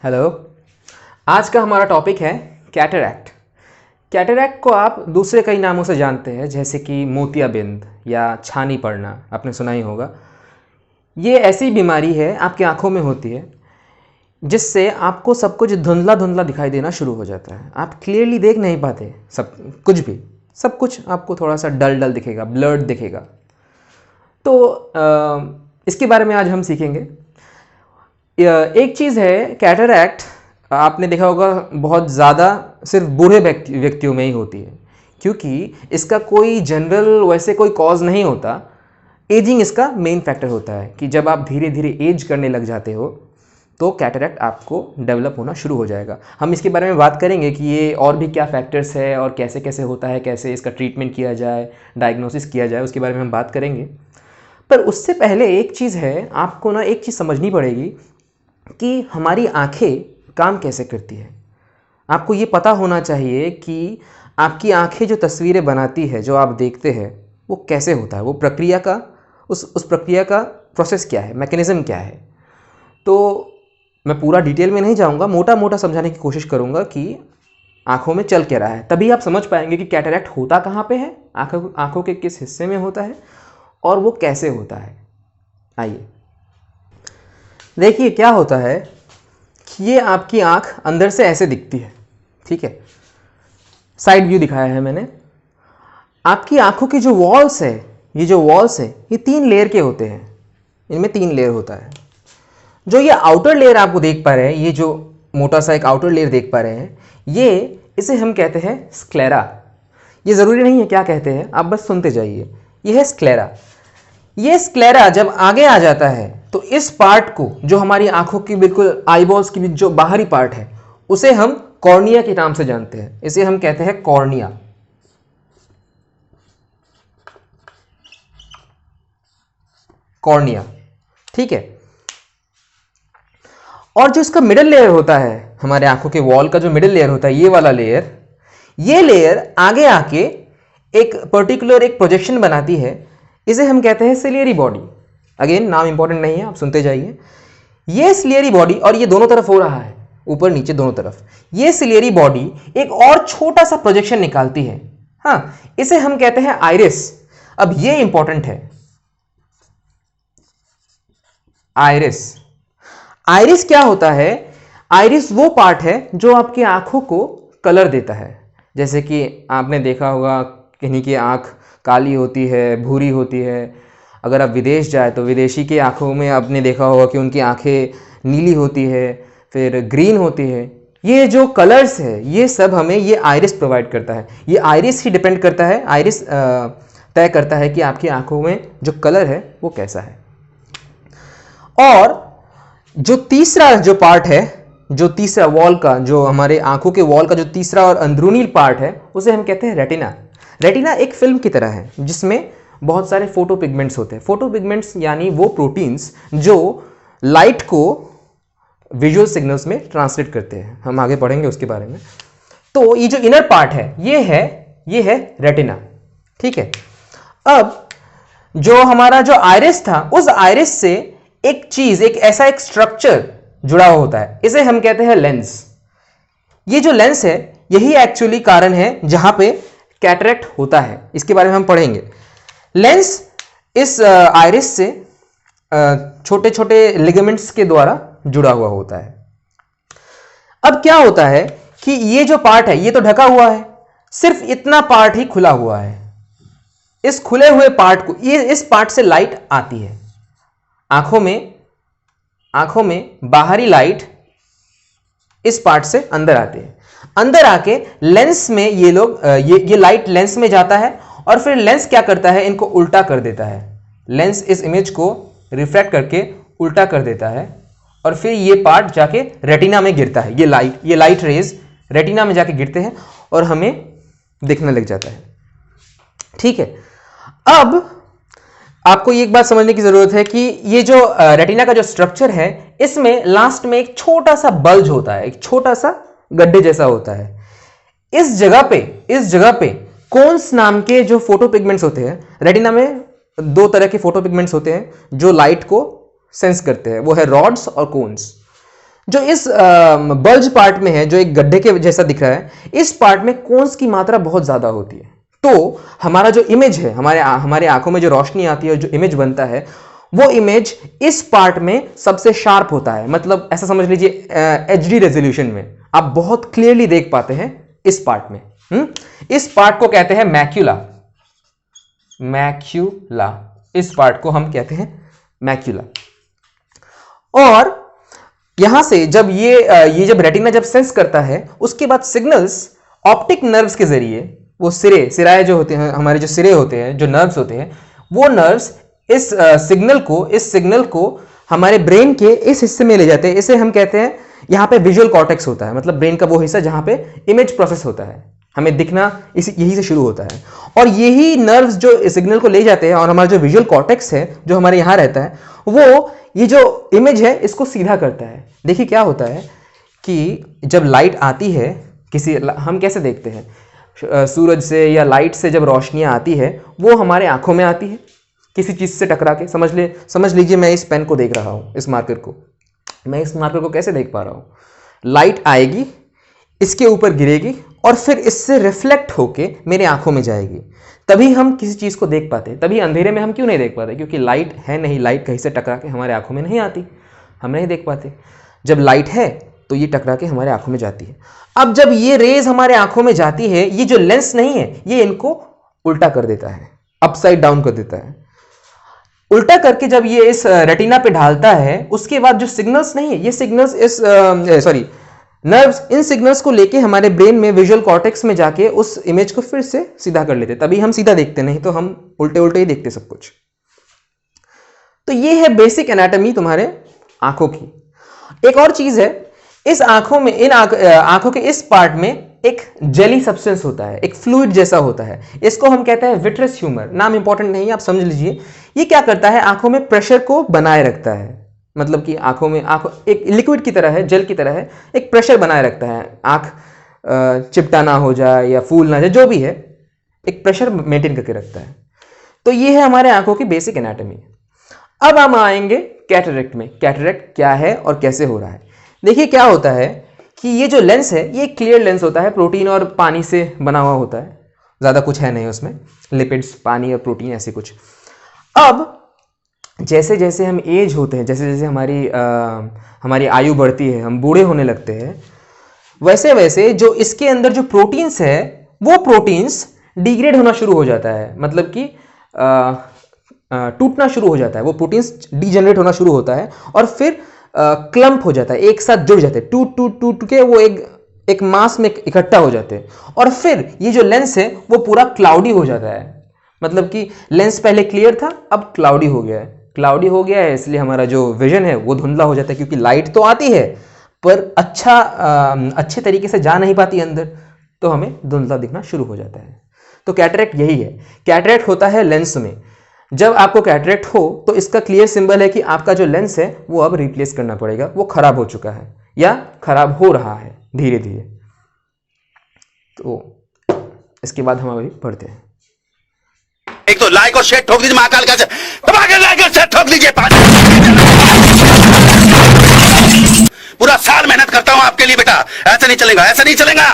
Hello. आज का हमारा टॉपिक है कैटरैक्ट। कैटरैक्ट को आप दूसरे कई नामों से जानते हैं, जैसे कि मोतियाबिंद या छानी पड़ना, आपने सुना ही होगा। ये ऐसी बीमारी है, आपकी आंखों में होती है, जिससे आपको सब कुछ धुंधला धुंधला दिखाई देना शुरू हो जाता है। आप क्लियरली देख नहीं पाते सब कुछ भी, सब कुछ आपको थोड़ा सा डल डल दिखेगा, ब्लर्ड दिखेगा। तो इसके बारे में आज हम सीखेंगे। एक चीज़ है, कैटरैक्ट आपने देखा होगा बहुत ज़्यादा सिर्फ बूढ़े व्यक्तियों में ही होती है, क्योंकि इसका कोई जनरल वैसे कोई कॉज नहीं होता। एजिंग इसका मेन फैक्टर होता है कि जब आप धीरे धीरे एज करने लग जाते हो तो कैटरैक्ट आपको डेवलप होना शुरू हो जाएगा। हम इसके बारे में बात करेंगे कि ये और भी क्या फैक्टर्स है और कैसे कैसे होता है, कैसे इसका ट्रीटमेंट किया जाए, डायग्नोसिस किया जाए, उसके बारे में हम बात करेंगे। पर उससे पहले एक चीज़ है, आपको ना एक चीज़ समझनी पड़ेगी कि हमारी आंखें काम कैसे करती है। आपको ये पता होना चाहिए कि आपकी आंखें जो तस्वीरें बनाती है, जो आप देखते हैं, वो कैसे होता है, वो प्रक्रिया का उस प्रक्रिया का प्रोसेस क्या है, मैकेनिज़्म क्या है। तो मैं पूरा डिटेल में नहीं जाऊंगा, मोटा मोटा समझाने की कोशिश करूंगा कि आंखों में चल क्या रहा है। तभी आप समझ पाएंगे कि कैटरैक्ट होता कहाँ पे है, आंखों के किस हिस्से में होता है और वो कैसे होता है। आइए देखिए क्या होता है कि ये आपकी आंख अंदर से ऐसे दिखती है, ठीक है। साइड व्यू दिखाया है मैंने। आपकी आंखों की जो वॉल्स है, ये जो वॉल्स है, ये 3 लेयर के होते हैं। इनमें 3 लेयर होता है। जो ये आउटर लेयर आपको देख पा रहे हैं, ये जो मोटा सा एक आउटर लेयर देख पा रहे हैं, इसे हम कहते हैं स्क्लेरा। ये ज़रूरी नहीं है क्या कहते हैं, आप बस सुनते जाइए। ये है स्क्लेरा। ये स्क्लेरा जब आगे आ जाता है तो इस पार्ट को, जो हमारी आंखों की बिल्कुल आईबॉल्स की जो बाहरी पार्ट है, उसे हम कॉर्निया के नाम से जानते हैं। इसे हम कहते हैं कॉर्निया। कॉर्निया, ठीक है। और जो इसका मिडिल लेयर होता है, हमारे आंखों के वॉल का जो मिडिल लेयर होता है, ये वाला लेयर, ये लेयर आगे आके एक पर्टिकुलर एक प्रोजेक्शन बनाती है। इसे हम कहते हैं सिलियरी बॉडी। अगेन नाम इंपॉर्टेंट नहीं है, आप सुनते जाइए। ये सिलियरी बॉडी, और ये दोनों तरफ हो रहा है, ऊपर नीचे दोनों तरफ। ये सिलियरी बॉडी एक और छोटा सा प्रोजेक्शन निकालती है। हाँ, इसे हम कहते हैं आइरिस। अब ये इंपॉर्टेंट है, आइरिस। आइरिस क्या होता है? आइरिस वो पार्ट है जो आपकी आंखों को कलर देता है। जैसे कि आपने देखा होगा किन्हीं की आंख काली होती है, भूरी होती है। अगर आप विदेश जाए तो विदेशी की आंखों में आपने देखा होगा कि उनकी आंखें नीली होती है, फिर ग्रीन होती है। ये जो कलर्स है, ये सब हमें ये आइरिस प्रोवाइड करता है। ये आइरिस ही डिपेंड करता है, आइरिस तय करता है कि आपकी आंखों में जो कलर है वो कैसा है। और जो तीसरा जो पार्ट है, जो तीसरा वॉल का, जो हमारे आंखों के वॉल का जो तीसरा और अंदरूनी पार्ट है, उसे हम कहते हैं रेटिना। रेटिना एक फिल्म की तरह है जिसमें बहुत सारे फोटो पिगमेंट्स होते हैं। फोटो पिगमेंट्स यानी वो प्रोटीन्स जो लाइट को विजुअल सिग्नल्स में ट्रांसलेट करते हैं। हम आगे पढ़ेंगे उसके बारे में। तो ये जो इनर पार्ट है, ये है रेटिना, ठीक है। अब जो हमारा जो आइरिस था, उस आइरिस से एक चीज, एक ऐसा एक स्ट्रक्चर जुड़ा हुआ होता है, इसे हम कहते हैं लेंस। ये जो लेंस है, यही एक्चुअली कारण है जहां पे कैटरैक्ट होता है। इसके बारे में हम पढ़ेंगे। लेंस इस आइरिस से छोटे छोटे लिगामेंट्स के द्वारा जुड़ा हुआ होता है। अब क्या होता है कि ये जो पार्ट है, ये तो ढका हुआ है, सिर्फ इतना पार्ट ही खुला हुआ है। इस खुले हुए पार्ट को, इस पार्ट से लाइट आती है आंखों में बाहरी लाइट इस पार्ट से अंदर आती है। अंदर आके लेंस में ये लाइट लेंस में जाता है, और फिर लेंस क्या करता है, इनको उल्टा कर देता है। लेंस इस इमेज को रिफ्रैक्ट करके उल्टा कर देता है, और फिर ये पार्ट जाके रेटिना में गिरता है। ये लाइट रेज रेटिना में जाके गिरते हैं और हमें दिखने लग जाता है, ठीक है। अब आपको एक बात समझने की जरूरत है कि ये जो रेटिना का जो स्ट्रक्चर है, इसमें लास्ट में एक छोटा सा बल्ज होता है, एक छोटा सा गड्ढे जैसा होता है। इस जगह पे कोन्स नाम के जो फोटो पिगमेंट्स होते हैं, रेटिना में 2 तरह के फोटो पिगमेंट्स होते हैं जो लाइट को सेंस करते हैं, वो है रॉड्स और कोन्स। जो इस बल्ज पार्ट में है, जो एक गड्ढे के जैसा दिख रहा है, इस पार्ट में कोन्स की मात्रा बहुत ज्यादा होती है। तो हमारा जो इमेज है, हमारे आंखों में जो रोशनी आती है और जो इमेज बनता है, वो इमेज इस पार्ट में सबसे शार्प होता है। मतलब ऐसा समझ लीजिए एचडी रेजोल्यूशन में आप बहुत क्लियरली देख पाते हैं इस पार्ट में। इस पार्ट को कहते हैं मैक्यूला। मैक्यूला, इस पार्ट को हम कहते हैं मैक्यूला। और यहां से जब ये जब रेटिना जब सेंस करता है, उसके बाद सिग्नल्स ऑप्टिक नर्व्स के जरिए, वो सिराए जो होते हैं, हमारे जो सिरे होते हैं, जो नर्व्स होते हैं, वो नर्व्स इस सिग्नल को हमारे ब्रेन के इस हिस्से में ले जाते हैं। इसे हम कहते हैं, यहां पे विजुअल कॉर्टेक्स होता है, मतलब ब्रेन का वो हिस्सा जहां पे इमेज प्रोसेस होता है, हमें दिखना यही से शुरू होता है। और यही नर्व्स जो सिग्नल को ले जाते हैं, और हमारा जो विजुअल कॉर्टेक्स है जो हमारे यहां रहता है, वो ये जो इमेज है इसको सीधा करता है। देखिए क्या होता है कि जब लाइट आती है, हम कैसे देखते हैं, सूरज से या लाइट से जब रोशनियां आती है, वो हमारे आंखों में आती है किसी चीज से टकरा के। समझ लीजिए मैं इस पेन को देख रहा हूं, इस मार्कर को, मैं इस मार्कर को कैसे देख पा रहा हूं? लाइट आएगी, इसके ऊपर गिरेगी और फिर इससे रिफ्लेक्ट होके मेरे आंखों में जाएगी, तभी हम किसी चीज को देख पाते हैं। तभी अंधेरे में हम क्यों नहीं देख पाते? क्योंकि लाइट है नहीं, लाइट कहीं से टकरा के हमारे आंखों में नहीं आती, हम नहीं देख पाते। जब लाइट है तो ये टकरा के हमारे आंखों में जाती है। अब जब ये रेज हमारे आंखों में जाती है, ये जो लेंस नहीं है, ये इनको उल्टा कर देता है, अपसाइड डाउन कर देता है। उल्टा करके जब ये इस रेटिना पे ढालता है, उसके बाद जो सिग्नल्स नहीं है, ये सिग्नल्स नर्व्स इन सिग्नल्स को लेके हमारे ब्रेन में विजुअल कॉर्टेक्स में जाके उस इमेज को फिर से सीधा कर लेते, तभी हम सीधा देखते, नहीं तो हम उल्टे उल्टे ही देखते सब कुछ। तो ये है बेसिक एनाटॉमी तुम्हारे आंखों की। एक और चीज है, इस आंखों में, आंखों के इस पार्ट में एक जेली सब्सटेंस होता है, एक फ्लूइड जैसा होता है, इसको हम कहते हैं विट्रस ह्यूमर। नाम इंपॉर्टेंट नहीं है, आप समझ लीजिए। ये क्या करता है? आंखों में प्रेशर को बनाए रखता है, मतलब कि आंखों एक लिक्विड की तरह है, जेल की तरह है, एक प्रेशर बनाए रखता है। आंख चिपटा ना हो जाए या फूल ना जाए, जो भी है, एक प्रेशर मेंटेन करके रखता है। तो ये है हमारे आंखों की बेसिक एनाटॉमी। अब हम आएंगे कैटरेक्ट में। कैटरेक्ट क्या है और कैसे हो रहा है? देखिए क्या होता है कि ये जो लेंस है, ये क्लियर लेंस होता है, प्रोटीन और पानी से बना हुआ होता है, ज़्यादा कुछ है नहीं उसमें, लिपिड्स, पानी और प्रोटीन, ऐसे कुछ। अब जैसे जैसे हम एज होते हैं, जैसे जैसे हमारी आयु बढ़ती है, हम बूढ़े होने लगते हैं, वैसे वैसे जो इसके अंदर जो प्रोटीन्स है, वो प्रोटीन्स डिग्रेड होना शुरू हो जाता है, मतलब कि टूटना शुरू हो जाता है, वो प्रोटीन्स डीजनरेट होना शुरू होता है और फिर क्लम्प हो जाता है, एक साथ जुड़ जाते हैं, टूट के वो एक मास में इकट्ठा हो जाते हैं। और फिर ये जो लेंस है वो पूरा क्लाउडी हो जाता है, मतलब कि लेंस पहले क्लियर था, अब क्लाउडी हो गया है। क्लाउडी हो गया है इसलिए हमारा जो विजन है वो धुंधला हो जाता है, क्योंकि लाइट तो आती है पर अच्छे तरीके से जा नहीं पाती अंदर, तो हमें धुंधला दिखना शुरू हो जाता है। तो कैटरेक्ट यही है। कैटरेक्ट होता है लेंस में। जब आपको कैटरेक्ट हो तो इसका क्लियर सिंबल है कि आपका जो लेंस है वो अब रिप्लेस करना पड़ेगा, वो खराब हो चुका है या खराब हो रहा है धीरे धीरे। तो इसके बाद हम अभी पढ़ते हैं। एक तो लाइक और शेयर ठोक दीजिए, महाकाल का लाइक और शेयर ठोक दीजिए। पूरा साल मेहनत करता हूं आपके लिए बेटा, ऐसा नहीं चलेगा, ऐसा नहीं चलेगा।